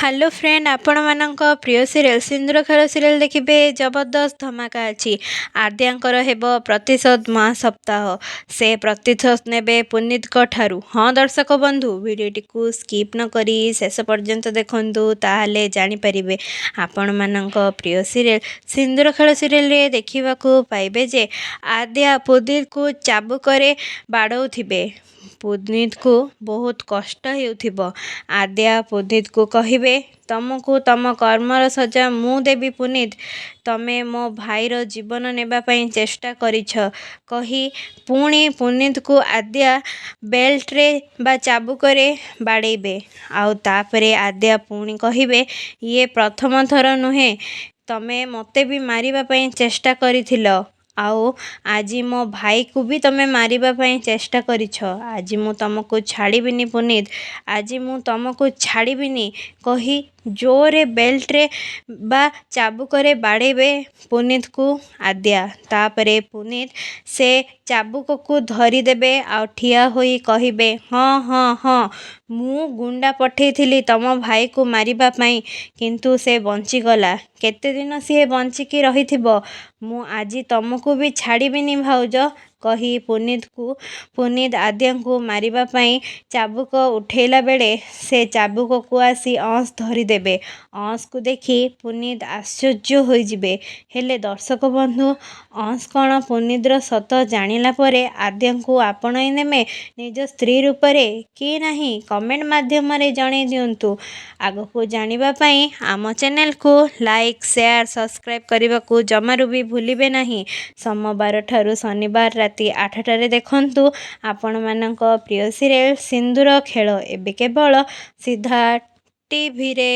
Hello friend, ଆପଣମାନଙ୍କ ପ୍ରିୟ serial ସିନ୍ଦୁର ଖେଳ ସିରିଏଲ୍ ଦେଖିବେ। ଜବରଦସ୍ତ ଧମାକା ଅଛି। ଆଦ୍ୟାଙ୍କର ହେବ ପ୍ରତିଶୋଧ ମହାସପ୍ତାହ। ସେ ପ୍ରତିଶୋଧ ନେବେ ପୁନିତଙ୍କ ଠାରୁ। ହଁ ଦର୍ଶକ ବନ୍ଧୁ, ଭିଡ଼ିଓଟିକୁ ସ୍କିପ୍ ନ କରି ଶେଷ ପର୍ଯ୍ୟନ୍ତ ଦେଖନ୍ତୁ, ତାହେଲେ ଜାଣିପାରିବେ। ଆପଣମାନଙ୍କ ପ୍ରିୟ ସିରିଏଲ୍ ସିନ୍ଦୁର ଖେଳ ସିରିଏଲ୍ରେ ଦେଖିବାକୁ ପାଇବେ ଯେ ଆଦ୍ୟା ପୁନିତଙ୍କୁ ଚାବୁକରେ ବାଡ଼ଉଥିବେ। ପୁନିତଙ୍କୁ ବହୁତ କଷ୍ଟ ହେଉଥିବ। ଆଦ୍ୟା ପୁନିତଙ୍କୁ କହିବେ, ତମକୁ ତମ କର୍ମର ସଜା ମୁଁ ଦେବି ପୁନିତ। ତମେ ମୋ ଭାଇର ଜୀବନ ନେବା ପାଇଁ ଚେଷ୍ଟା କରିଛ କହି ପୁଣି ପୁନିତଙ୍କୁ ଆଦ୍ୟା ବେଲ୍ଟରେ ବା ଚାବୁକରେ ବାଡ଼େଇବେ। ଆଉ ତାପରେ ଆଦ୍ୟା ପୁଣି କହିବେ, ଇଏ ପ୍ରଥମ ଥର ନୁହେଁ, ତମେ ମୋତେ ବି ମାରିବା ପାଇଁ ଚେଷ୍ଟା କରିଥିଲ। ଆଉ ଆଜି ମୋ ଭାଇକୁ ବି ତମେ ମାରିବା ପାଇଁ ଚେଷ୍ଟା କରିଛ। ଆଜି ମୁଁ ତମକୁ ଛାଡ଼ିବିନି ପୁନିତ, ଆଜି ମୁଁ ତମକୁ ଛାଡ଼ିବିନି କହି ଜୋରରେ ବେଲ୍ଟରେ ବା ଚାବୁକରେ ବାଡ଼େଇବେ ପୁନିତଙ୍କୁ ଆଦ୍ୟା। ତାପରେ ପୁନିତ ସେ ଚାବୁକକୁ ଧରିଦେବେ ଆଉ ଠିଆ ହୋଇ କହିବେ, ହଁ ହଁ ହଁ, ମୁଁ ଗୁଣ୍ଡା ପଠେଇଥିଲି ତମ ଭାଇକୁ ମାରିବା ପାଇଁ, କିନ୍ତୁ ସେ ବଞ୍ଚିଗଲା। କେତେଦିନ ସିଏ ବଞ୍ଚିକି ରହିଥିବ, ମୁଁ ଆଜି ତମକୁ ବି ଛାଡ଼ିବିନି ଭାଉଜ କହି ପୁନିତ ଆଦ୍ୟାଙ୍କୁ ମାରିବା ପାଇଁ ଚାବୁକ ଉଠେଇଲା ବେଳେ ସେ ଚାବୁକକୁ ଆସି ଅଂଶ ଧରିଦେବେ। ଅଂଶକୁ ଦେଖି ପୁନିତ ଆଶ୍ଚର୍ଯ୍ୟ ହୋଇଯିବେ। ହେଲେ ଦର୍ଶକ ବନ୍ଧୁ, ଅଂଶ କ'ଣ ପୁନିତର ସତ ଜାଣିଲା ପରେ ଆଦ୍ୟାଙ୍କୁ ଆପଣାଇ ନେବେ ନିଜ ସ୍ତ୍ରୀ ରୂପରେ କି ନାହିଁ, କମେଣ୍ଟ ମାଧ୍ୟମରେ ଜଣାଇ ଦିଅନ୍ତୁ। ଆଗକୁ ଜାଣିବା ପାଇଁ ଆମ ଚ୍ୟାନେଲକୁ ଲାଇକ୍, ସେୟାର, ସବସ୍କ୍ରାଇବ୍ କରିବାକୁ ଜମାରୁ ବି ଭୁଲିବେ ନାହିଁ। ସୋମବାର ଠାରୁ ଶନିବାର ରାତି 8ଟାରେ ଦେଖନ୍ତୁ ଆପଣମାନଙ୍କ ପ୍ରିୟ ସିରିଏଲ୍ ସିନ୍ଦୁର ଖେଳ, ଏବେ କେବଳ ସିଦ୍ଧାର୍ଥ ଟିଭିରେ।